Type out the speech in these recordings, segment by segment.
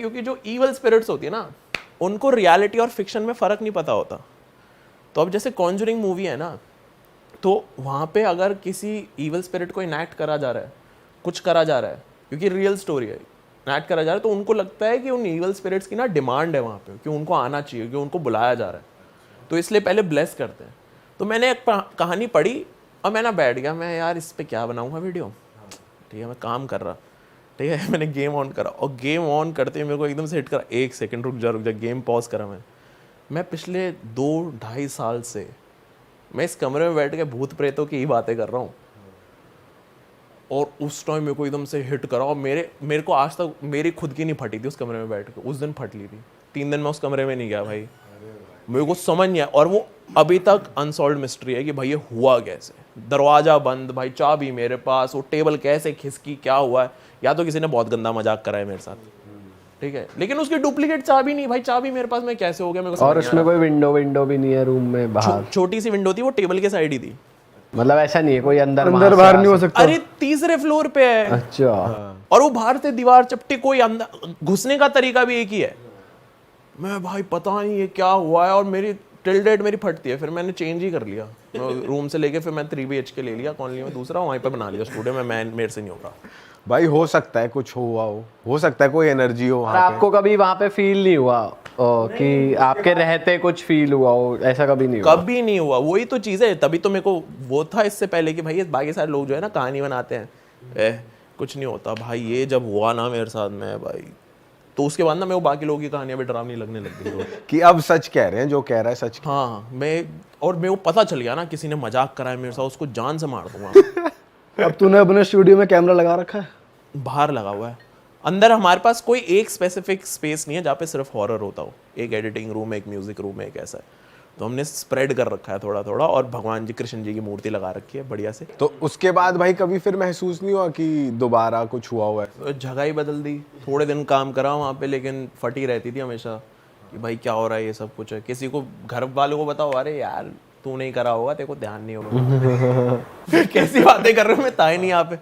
क्योंकि जो evil spirits होती है ना, उनको रियलिटी और फिक्शन में फ़र्क नहीं पता होता। तो अब जैसे कॉन्जरिंग मूवी है ना, तो वहाँ पे अगर किसी ईवल स्पिरिट को इनैक्ट करा जा रहा है, कुछ करा जा रहा है, क्योंकि रियल स्टोरी है, इनैक्ट करा जा रहा है, तो उनको लगता है कि उन ईवल स्पिरिट्स की ना डिमांड है वहाँ पे, कि उनको आना चाहिए, कि उनको बुलाया जा रहा है, तो इसलिए पहले ब्लेस करते हैं। तो मैंने एक कहानी पढ़ी और मैं ना बैठ गया, मैं यार इस पर क्या बनाऊँगा वीडियो, ठीक है, मैं काम कर रहा, ठीक है, मैंने गेम ऑन करा और गेम ऑन करते ही मेरे को एकदम से हिट करा, 1 सेकंड रुक जा, गेम पॉज करा मैं पिछले 2-2.5 साल से मैं इस कमरे में बैठ के भूत प्रेतों की ही बातें कर रहा हूँ। और उस टाइम मेरे को एकदम से हिट करा और मेरे को आज तक मेरी खुद की नहीं फटी थी उस कमरे में बैठ के, उस दिन फट ली थी। 3 दिन मैं उस कमरे में नहीं गया भाई, मेरे को समझ नहीं आया। और वो अभी तक अनसॉल्व्ड मिस्ट्री है कि भाई ये हुआ कैसे, दरवाजा बंद, भाई चाबी मेरे पास, वो टेबल कैसे खिसकी, क्या हुआ है, या तो किसी ने बहुत गंदा मजाक करा है मेरे साथ, ठीक है, लेकिन उसकी डुप्लीकेट चाबी नहीं, भाई चाबी मेरे पास में कैसे हो गया मेरे को। और उसमें कोई विंडो भी नहीं है रूम में बाहर? छोटी सी विंडो थी, वो टेबल के साइड ही थी, मतलब ऐसा नहीं है कोई अंदर बाहर नहीं हो सकता। अरे 3रे फ्लोर पे है। अच्छा। और वो बाहर से दीवार चपटी, कोई अंदर घुसने का तरीका भी एक ही है। मैं भाई पता नहीं ये क्या हुआ है, और मेरी टिल डेट मेरी फटती है, फिर मैंने चेंज ही कर लिया रूम से लेके, फिर मैं 3 BHK ले लिया कॉलोनी में दूसरा, वहीं पे बना लिया स्टूडियो में। मैं मेरे से नहीं होगा भाई, हो सकता है कुछ हुआ हो सकता है कोई एनर्जी हो वहाँ पे। आपको कभी वहाँ पे फील नहीं हुआ कि आपके रहते कुछ फील हुआ हो? ऐसा कभी नहीं हुआ? कभी नहीं हुआ, वही तो चीज़ है। तभी तो मेरे को वो था इससे पहले कि भाई बाकी सारे लोग जो है ना कहानी बनाते हैं, कुछ नहीं होता भाई। ये जब हुआ ना मेरे साथ में भाई, तो उसके बाद ना मैं वो बाकी लोगों की कहानियां भी डरावनी लगने लग गई कि अब सच कह रहे हैं, जो कह रहा है सच। हाँ, मेरे को पता चल गया ना किसी ने मजाक कराया मेरे साथ, उसको जान से मार दूंगा। अब तूने अपने स्टूडियो में कैमरा लगा रखा है? बाहर लगा हुआ है, अंदर हमारे पास कोई एक स्पेसिफिक स्पेस नहीं है जहाँ पे सिर्फ हॉरर होता हो। एक एडिटिंग रूम है, एक म्यूजिक रूम है, एक ऐसा है, तो हमने स्प्रेड कर रखा है थोड़ा थोड़ा, और भगवान जी कृष्ण जी की मूर्ति लगा रखी है बढ़िया से। तो उसके बाद भाई कभी फिर महसूस नहीं हुआ कि दोबारा कुछ हुआ हुआ है? तो जगह ही बदल दी, थोड़े दिन काम करा वहाँ पे, लेकिन फटी रहती थी हमेशा कि भाई क्या हो रहा है, ये सब कुछ है। किसी को घर वालों को बताओ, अरे यार तू नहीं करा होगा, तेरे को ध्यान नहीं होगा। कैसी बातें कर रहे हो, मैं था ही नहीं यहाँ पे।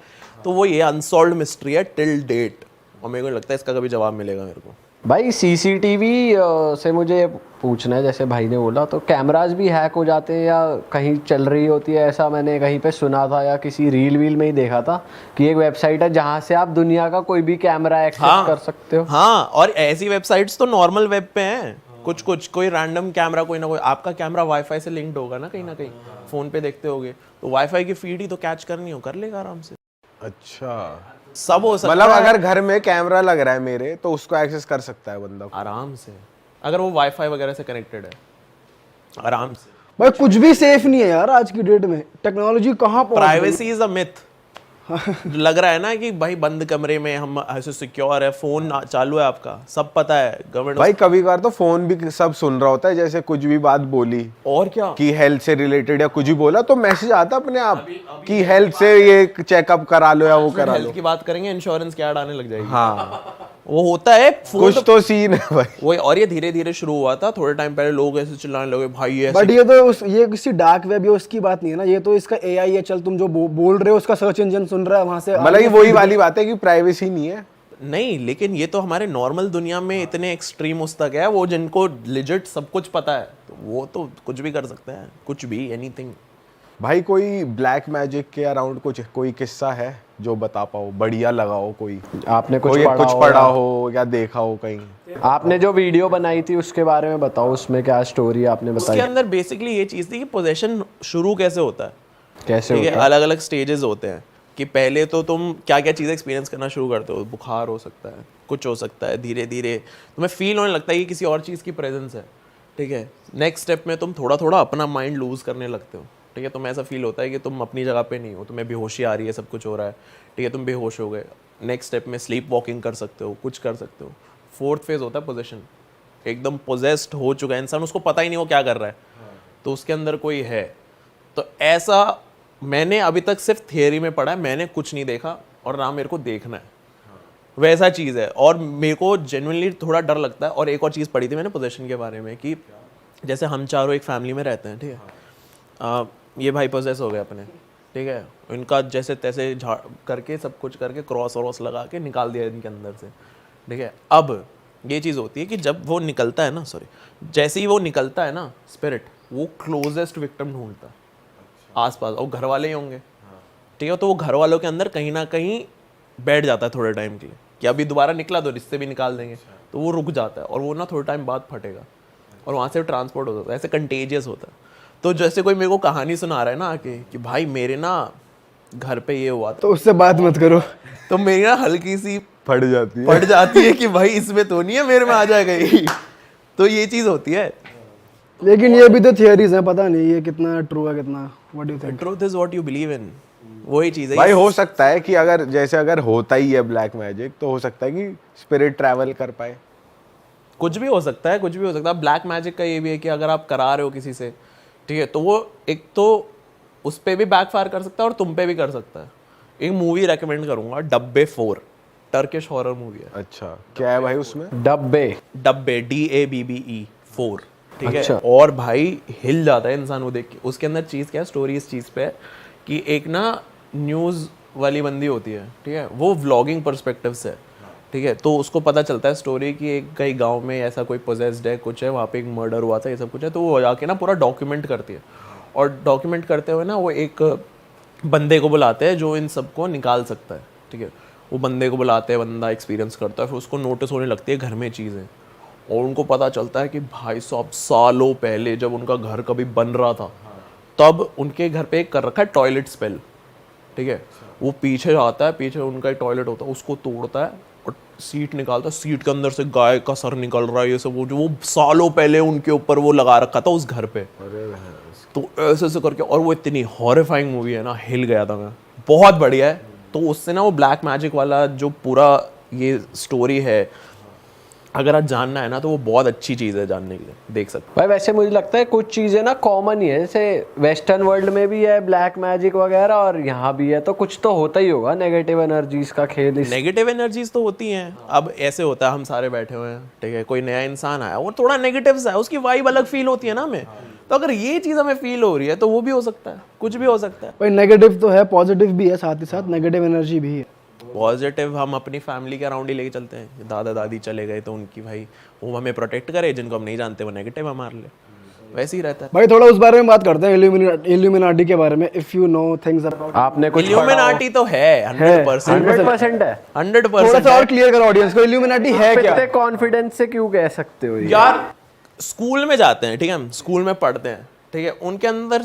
तो वो ये अनसॉल्व्ड मिस्ट्री है टिल डेट, और मेरे को लगता है इसका कभी जवाब मिलेगा मेरे को। भाई सीसीटीवी से मुझे पूछना है, जैसे भाई ने बोला, तो कैमराज भी हैक हो जाते हैं या कहीं चल रही होती है? ऐसा मैंने कहीं पे सुना था या किसी रील में ही देखा था कि एक वेबसाइट है जहां से आप दुनिया का कोई भी कैमरा एक्सेस कर सकते हो। हाँ, और ऐसी वेबसाइट्स तो नॉर्मल वेब पे हैं, कुछ कोई रैंडम कैमरा, कोई ना कोई आपका कैमरा वाईफाई से लिंक्ड होगा ना, कहीं ना कहीं फोन पे देखते होगे, तो वाईफाई की फीड ही तो कैच करनी हो, कर लेगा आराम से। अच्छा, सब हो सकता मतलब है। अगर घर में कैमरा लग रहा है मेरे, तो उसको एक्सेस कर सकता है बंदा आराम से, अगर वो वाईफाई वगैरह से कनेक्टेड है, आराम से। भाई कुछ भी सेफ नहीं है यार आज की डेट में, टेक्नोलॉजी कहाँ पहुंच गई। Privacy is a myth. लग रहा है ना कि भाई बंद कमरे में हम ऐसे सिक्योर है, फोन चालू है आपका, सब पता है गवर्नमेंट। भाई कभी कभार तो फोन भी सब सुन रहा होता है, जैसे कुछ भी बात बोली और क्या कि हेल्थ से रिलेटेड या कुछ भी बोला, तो मैसेज आता अपने आप कि हेल्थ से ये चेकअप करा लो या वो करा लो। हेल्थ की बात करेंगे, इंश्योरेंस की ऐड आने लग जाएगी। हाँ, वो होता है कुछ तो सीन है भाई। वही, और ये धीरे धीरे शुरू हुआ था। थोड़े टाइम पहले लोग ऐसे चिल्लाने लगे भाई ये बट ये तो ये किसी डार्क वेब या उसकी बात नहीं है ना, ये तो इसका एआई है। चल तुम जो बोल रहे हो उसका सर्च इंजन सुन रहा है वहां से, मतलब ये वही वाली बात है कि प्राइवेसी नहीं है। नहीं, लेकिन ये तो हमारे नॉर्मल दुनिया में इतने एक्सट्रीम उस तक है, वो जिनको लिजिट सब कुछ पता है, तो वो तो कुछ भी कर सकते हैं, कुछ भी, एनीथिंग। भाई कोई ब्लैक मैजिक के अराउंड कोई किस्सा है जो बता पाओ, बढ़िया लगाओ, कोई आपने कुछ पढ़ा हो या देखा हो कहीं? आपने जो वीडियो बनाई थी उसके बारे में बताओ, उसमें क्या स्टोरी आपने बताई? उसके अंदर बेसिकली ये चीज़ थी कि पोजेशन शुरू कैसे होता है, कैसे ठीक है, होता है? अलग अलग स्टेजेस होते हैं कि पहले तो तुम क्या क्या चीज़ें एक्सपीरियंस करना शुरू करते हो, बुखार हो सकता है, कुछ हो सकता है, धीरे धीरे तुम्हें फील होने लगता है कि किसी और चीज़ की प्रेजेंस है, ठीक है। नेक्स्ट स्टेप में तुम थोड़ा थोड़ा अपना माइंड लूज करने लगते हो, ठीक है। तुम्हें ऐसा फील होता है कि तुम अपनी जगह पे नहीं हो, तुम्हें बेहोशी आ रही है, सब कुछ हो रहा है, ठीक है, तुम बेहोश हो गए। नेक्स्ट स्टेप में स्लीप वॉकिंग कर सकते हो, कुछ कर सकते हो। फोर्थ फेज होता है पोजेशन, एकदम पोजेस्ड हो चुका है इंसान, उसको पता ही नहीं वो क्या कर रहा है, तो उसके अंदर कोई है। तो ऐसा मैंने अभी तक सिर्फ थियरी में पढ़ा है, मैंने कुछ नहीं देखा और ना मेरे को देखना है, वैसा चीज़ है। और मेरे को जेन्युइनली थोड़ा डर लगता है। और एक और चीज़ पढ़ी थी मैंने पोजेशन के बारे में, कि जैसे हम चारों एक फैमिली में रहते हैं, ठीक है, ये भाई पोजेस हो गए अपने, ठीक है, इनका जैसे तैसे झाड़ करके सब कुछ करके क्रॉस व्रॉस लगा के निकाल दिया इनके अंदर से, ठीक है। अब ये चीज़ होती है कि जब वो निकलता है ना, सॉरी, जैसे ही वो निकलता है ना स्पिरिट, वो क्लोजेस्ट विक्टिम ढूंढता है आसपास, और घर वाले ही होंगे, ठीक है। तो वो घर वालों के अंदर कहीं ना कहीं बैठ जाता है थोड़े टाइम के लिए कि अभी दोबारा निकला तो रिश्ते भी निकाल देंगे, तो वो रुक जाता है और वो ना थोड़े टाइम बाद फटेगा और वहाँ से ट्रांसपोर्ट होता है, ऐसे कंटेजियस होता है। तो जैसे कोई मेरे को कहानी सुना रहा है ना आके कि भाई मेरे ना घर पे ये हुआ था, तो उससे बात मत करो। तो मेरी ना हल्की सी फट जाती है। पड़ जाती है कि भाई इसमें तो नहीं है, मेरे में आ जाएगा ये। तो ये चीज़ होती है। लेकिन ये भी तो थियरीज हैं, पता नहीं ये कितना ट्रू है कितना, what do you think? Truth is what you believe इन, वही चीज़ है भाई हो सकता है कि अगर जैसे अगर होता ही है ब्लैक मैजिक, तो हो सकता है कि स्पिरिट ट्रैवल कर पाए। कुछ भी हो सकता है, कुछ भी हो सकता है। ब्लैक मैजिक का ये भी है कि अगर आप करा रहे हो किसी से, ठीक है, तो वो एक तो उस पर भी बैकफायर कर सकता है और तुम पे भी कर सकता है। एक मूवी रेकमेंड करूंगा, डब्बे 4, टर्किश हॉरर मूवी है। अच्छा, क्या है भाई उसमें? डब्बे डब्बे DABBE 4, ठीक है। अच्छा। और भाई हिल जाता है इंसान वो देख के। उसके अंदर चीज़ क्या है, स्टोरी इस चीज़ पे है कि एक ना न्यूज़ वाली बंदी होती है, ठीक है, वो व्लॉगिंग पर्सपेक्टिव से है, ठीक है। तो उसको पता चलता है स्टोरी कि एक कई गांव में ऐसा कोई पोजेस्ड है, कुछ है, वहाँ पे एक मर्डर हुआ था, ये सब कुछ है। तो वो जाके ना पूरा डॉक्यूमेंट करती है, और डॉक्यूमेंट करते हुए ना वो एक बंदे को बुलाते हैं जो इन सबको निकाल सकता है, ठीक है। वो बंदे को बुलाते हैं, बंदा एक्सपीरियंस करता है, फिर उसको नोटिस होने लगती है घर में चीज़ें, और उनको पता चलता है कि भाई साहब सालों पहले जब उनका घर कभी बन रहा था, तब उनके घर पे एक कर रखा है टॉयलेट स्पेल, ठीक है। वो पीछे आता है, पीछे उनका एक टॉयलेट होता है, उसको तोड़ता है और सीट निकालता है, सीट के अंदर से गाय का सर निकल रहा है, ये सब वो जो वो सालों पहले उनके ऊपर वो लगा रखा था उस घर पे। तो ऐसे ऐसे करके, और वो इतनी हॉरिफाइंग मूवी है ना, हिल गया था मैं, बहुत बढ़िया है। तो उससे ना वो ब्लैक मैजिक वाला जो पूरा ये स्टोरी है, अगर आज जानना है ना तो वो बहुत अच्छी चीज़ है जानने के लिए, देख सकते भाई। वैसे मुझे लगता है कुछ चीज़ें ना कॉमन ही है, जैसे वेस्टर्न वर्ल्ड में भी है ब्लैक मैजिक वगैरह और यहाँ भी है, तो कुछ तो होता ही होगा नेगेटिव एनर्जीज का खेल। नेगेटिव एनर्जीज तो होती हैं। अब ऐसे होता है, हम सारे बैठे हुए हैं, ठीक है, कोई नया इंसान आया और थोड़ा नेगेटिव सा है, उसकी वाइब अलग फील होती है ना हमें। तो अगर ये चीज़ हमें फील हो रही है तो वो भी हो सकता है, कुछ भी हो सकता है। भाई नेगेटिव तो है, पॉजिटिव भी है, साथ ही साथ नेगेटिव एनर्जी भी है। पॉजिटिव हम अपनी फैमिली के अराउंड ही लेके चलते हैं। दादा दादी चले गए तो उनकी भाई वो हमें प्रोटेक्ट करे, जिनको हम नहीं जानते वो नेगेटिव हमारे लिए, वैसे ही रहता है। भाई थोड़ा उस बारे में बात करते हैं, इल्यूमिनाटी के बारे में। If you know things about, आपने कुछ इल्यूमिनाटी तो है 100% 100% है। 100% थोड़ा सा और क्लियर करो ऑडियंस को, इल्यूमिनाटी है क्या? इतने कॉन्फिडेंस से क्यों कह सकते हो ये? यार स्कूल में जाते हैं, ठीक है, हम स्कूल में पढ़ते हैं, ठीक है, उनके अंदर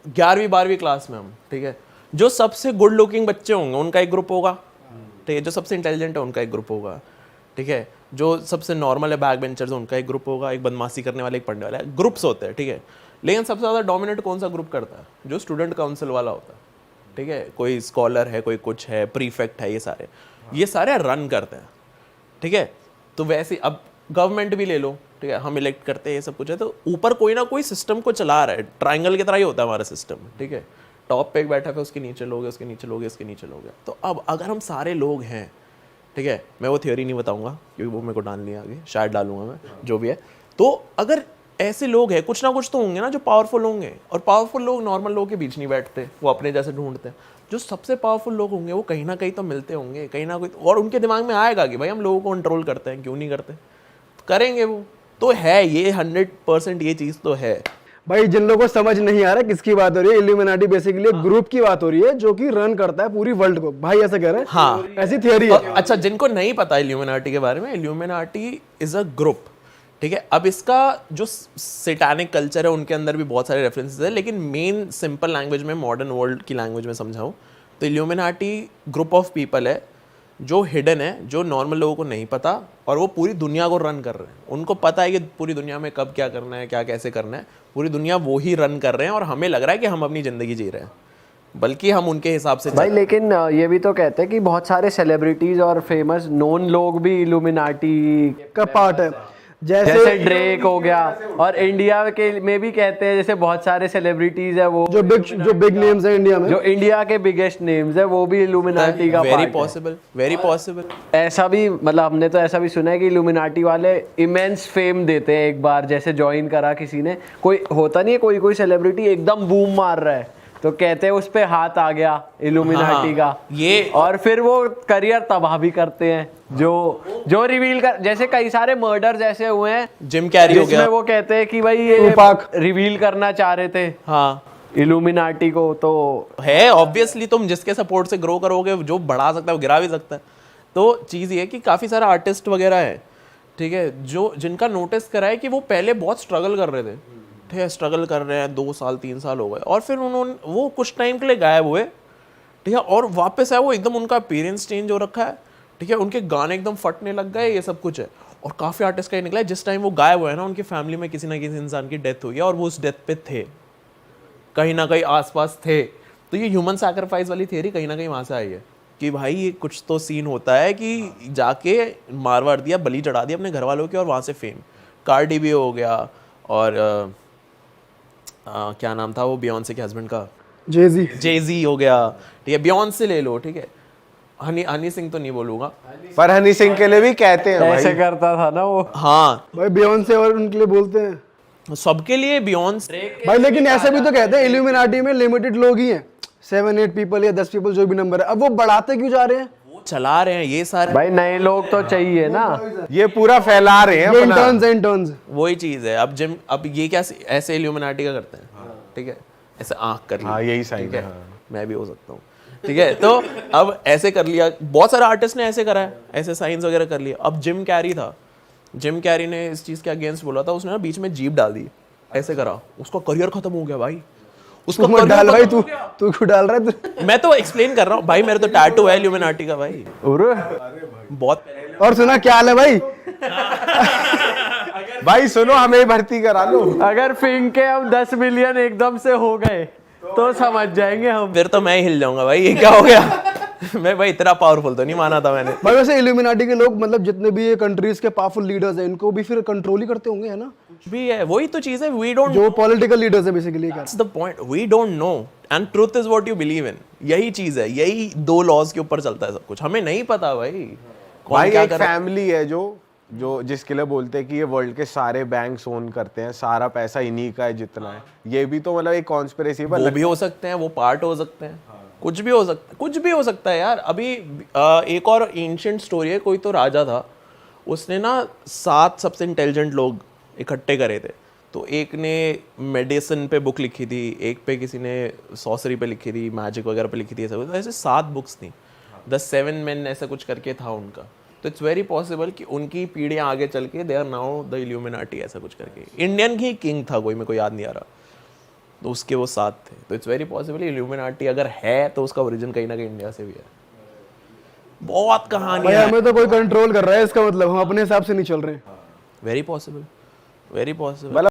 11वीं 12वीं क्लास में हम, ठीक है, जो सबसे गुड लुकिंग बच्चे होंगे उनका एक ग्रुप होगा, ठीक है, जो सबसे इंटेलिजेंट है उनका एक ग्रुप होगा, ठीक है, जो सबसे नॉर्मल है बैक बेंचर्स है उनका एक ग्रुप होगा, एक बदमाशी करने वाला, एक पढ़ने वाला है, ग्रुप्स होते हैं, ठीक है। लेकिन सबसे ज़्यादा डोमिनेट कौन सा ग्रुप करता है? जो स्टूडेंट काउंसिल वाला होता है, ठीक है, कोई स्कॉलर है, कोई कुछ है, प्रीफेक्ट है, ये सारे रन करते हैं, ठीक है। तो वैसे अब गवर्नमेंट भी ले लो, ठीक है, हम इलेक्ट करते हैं, ये सब कुछ है, तो ऊपर कोई ना कोई सिस्टम को चला रहा है, ट्राइंगल की तरह ही होता है हमारा सिस्टम, ठीक है। टॉप पे एक बैठा है, उसके नीचे लोग हैं, उसके नीचे लोग हैं, इसके नीचे लोग हैं। तो अब अगर हम सारे लोग हैं, ठीक है, मैं वो थ्योरी नहीं बताऊंगा क्योंकि वो मेरे को डालनी है आगे, शायद डालूंगा मैं, जो भी है। तो अगर ऐसे लोग हैं, कुछ ना कुछ तो होंगे ना जो पावरफुल होंगे, और पावरफुल लोग नॉर्मल लोगों के बीच नहीं बैठते, वो अपने जैसे ढूंढते हैं। जो सबसे पावरफुल लोग होंगे वो कहीं ना कहीं तो मिलते होंगे, कहीं ना कहीं, और उनके दिमाग में आएगा कि भाई हम लोगों को कंट्रोल करते हैं, क्यों नहीं करते, तो करेंगे वो। तो है ये 100% ये चीज़ तो है। भाई जिन लोगों को समझ नहीं आ रहा किसकी बात हो रही है, इल्यूमिनाटी बेसिकली एक ग्रुप की बात हो रही है जो कि रन करता है पूरी वर्ल्ड को, भाई ऐसा कह रहे हैं। हाँ, ऐसी थियरी है। अच्छा, जिनको नहीं पता इल्यूमिनाटी के बारे में, इल्यूमिनाटी इज अ ग्रुप, ठीक है। अब इसका जो सैटानिक कल्चर है उनके अंदर भी बहुत सारे रेफरेंसेस है, लेकिन मेन सिंपल लैंग्वेज में, मॉडर्न वर्ल्ड की लैंग्वेज में समझाऊं तो इल्यूमिनाटी ग्रुप ऑफ पीपल है जो हिडन है, जो नॉर्मल लोगों को नहीं पता, और वो पूरी दुनिया को रन कर रहे हैं। उनको पता है कि पूरी दुनिया में कब क्या करना है, क्या कैसे करना है, पूरी दुनिया वो ही रन कर रहे हैं, और हमें लग रहा है कि हम अपनी ज़िंदगी जी रहे हैं, बल्कि हम उनके हिसाब से भाई। लेकिन ये भी तो कहते हैं कि बहुत सारे सेलिब्रिटीज और फेमस नोन लोग भी इल्यूमिनाटी का पार्ट है, जैसे ड्रेक हो गया, और इंडिया के में भी कहते हैं, जैसे बहुत सारे सेलिब्रिटीज है वो जो बिग नेम्स है इंडिया में, जो इंडिया के बिगेस्ट नेम्स है वो भी इल्यूमिनाटी का वेरी पार्ट है। Possible, very possible. ऐसा भी, मतलब हमने तो ऐसा भी सुना है कि इल्यूमिनाटी वाले इमेंस फेम देते हैं एक बार, जैसे ज्वाइन करा किसी ने, कोई होता नहीं है, कोई कोई सेलिब्रिटी एकदम बूम मार रहा है तो कहते हैं उस पे हाथ आ गया इल्यूमिनाटी का, ये और फिर वो करियर तबाह भी करते हैं। जो रिवील कर, जैसे कई सारे मर्डर्स ऐसे हुए हैं जिम कैरी हो जिसमें गया। वो कहते हैं कि भाई ये टूपाक। रिवील करना चाह रहे थे हाँ इल्यूमिनाटी को, तो है ऑब्वियसली, तुम जिसके सपोर्ट से ग्रो करोगे, जो बढ़ा सकता है वो गिरा भी सकता है। तो चीज़ ये है कि काफ़ी सारे आर्टिस्ट वगैरह है, ठीक है, जो जिनका नोटिस करा है कि वो पहले बहुत स्ट्रगल कर रहे थे, ठीक है, स्ट्रगल कर रहे हैं 2 साल 3 साल हो गए, और फिर उन्होंने वो कुछ टाइम के लिए गायब हुए, ठीक है, और वापस आए वो एकदम, उनका अपीयरेंस चेंज हो रखा है, ठीक है, उनके गाने एकदम फटने लग गए, ये सब कुछ है। और काफ़ी आर्टिस्ट का ये निकला है जिस टाइम वो गायब हुए ना, उनकी फैमिली में किसी ना किसी इंसान की डेथ हुई है और वो उस डेथ पे थे, कहीं ना कहीं आसपास थे। तो ये ह्यूमन सैक्रिफाइस वाली थियरी कहीं ना कहीं वहाँ से आई है कि भाई ये कुछ तो सीन होता है कि जाके मार वार दिया, बलि चढ़ा दिया अपने घर वालों की, और वहाँ से फेम। कार्डी भी हो गया, और क्या नाम था वो बियॉन्से के हस्बैंड का, जेजी। जेजी हो गया, ठीक है, बियॉन्से ले लो, ठीक है, हनी सिंह तो नहीं बोलूँगा। पर हनी सिंह के लिए भी कहते हैं ऐसे भाई। करता था ना वो। हाँ, भाई बियॉन्से और उनके लिए बोलते हैं सबके लिए बियॉन्स। भाई, लेकिन ऐसे भी तो कहते हैं इल्यूमिनाटी में लिमिटेड लोग ही हैं, 7-8 पीपल या 10 पीपल जो भी नंबर है, अब वो बढ़ाते क्यों जा रहे हैं? वो चला रहे हैं ये सारे, भाई नए लोग तो चाहिए ना, ये पूरा फैला रहे हैं ये अपना। Interns interns. वही चीज़ है। अब ये क्या ऐसे इल्यूमिनाटी का करते हैं, ठीक है, ऐसे आँख कर ली, हाँ, यही साइन ठीक है, है, हाँ। मैं भी हो सकता हूँ, ठीक है। तो अब ऐसे कर लिया, बहुत सारे आर्टिस्ट ने ऐसे करा है, ऐसे साइंस वगैरह कर लिया। अब जिम कैरी था, जिम कैरी ने इस चीज़ के अगेंस्ट बोला था, उसने ना बीच में जीप डाल दी, ऐसे करा, उसका करियर खत्म हो गया भाई, उसका तू मत career डाल भाई, खत्म तू हो गया। तू क्यों डाल रहा है तू? मैं तो एक्सप्लेन कर रहा हूँ भाई, मेरे तो टैटू है इल्यूमिनाटी का भाई, बहुत। और सुना क्या हाल है भाई? भाई सुनो, हमें भर्ती करा लो। अगर फिंक के हम 10 मिलियन एकदम से हो गए तो समझ जाएंगे हम। फिर तो मैं ही हिल जाऊंगा भाई, ये क्या हो गया। मैं भाई इतना पावरफुल तो नहीं माना था मैंने। भाई वैसे इल्यूमिनाटी के लोग, मतलब जितने भी ये कंट्रीज के पावरफुल लीडर्स हैं, इनको भी फिर कंट्रोल ही करते होंगे, है ना? कुछ भी है, वही तो चीज़ है, वी डोंट, जो पॉलिटिकल लीडर्स हैं basically. That's the point, we don't know and truth is what you believe in. यही चीज़ है, यही 2 लॉज के ऊपर चलता है सब कुछ, हमें नहीं पता भाई कौन भाई क्या एक कर रहा है। फैमिली है जो जिसके लिए बोलते हैं कि ये वर्ल्ड के सारे बैंक्स ओन करते हैं, सारा पैसा इन्हीं का है जितना है। ये भी तो मतलब एक कॉन्स्पिरेसी वो भी हो सकते हैं, वो पार्ट हो सकते हैं, कुछ भी हो सकता है, कुछ भी हो सकता है यार। अभी एक और एंशिएंट स्टोरी है, कोई तो राजा था, उसने ना 7 सबसे इंटेलिजेंट लोग इकट्ठे करे थे। तो एक ने मेडिसिन पे बुक लिखी थी, एक पे किसी ने सॉसरी पे लिखी थी, मैजिक वगैरह पे लिखी थी, ऐसे 7 बुक्स थी, द 7 men ऐसा कुछ करके था उनका। तो इट्स वेरी पॉसिबल कि उनकी पीढ़ियाँ आगे चल के they are now the illuminati, ऐसा कुछ करके। इंडियन ही किंग था कोई, मेरे को याद नहीं आ रहा, तो उसके वो 7 थे। तो इट्स वेरी पॉसिबल इल्यूमिनाटी अगर है तो उसका ओरिजिन कहीं ना कहीं इंडिया से भी है। बहुत भाई कहानियाँ हैं। हमें तो कोई कंट्रोल कर रहा है, इसका मतलब हम अपने हिसाब से नहीं चल रहे हैं। Very possible, very possible.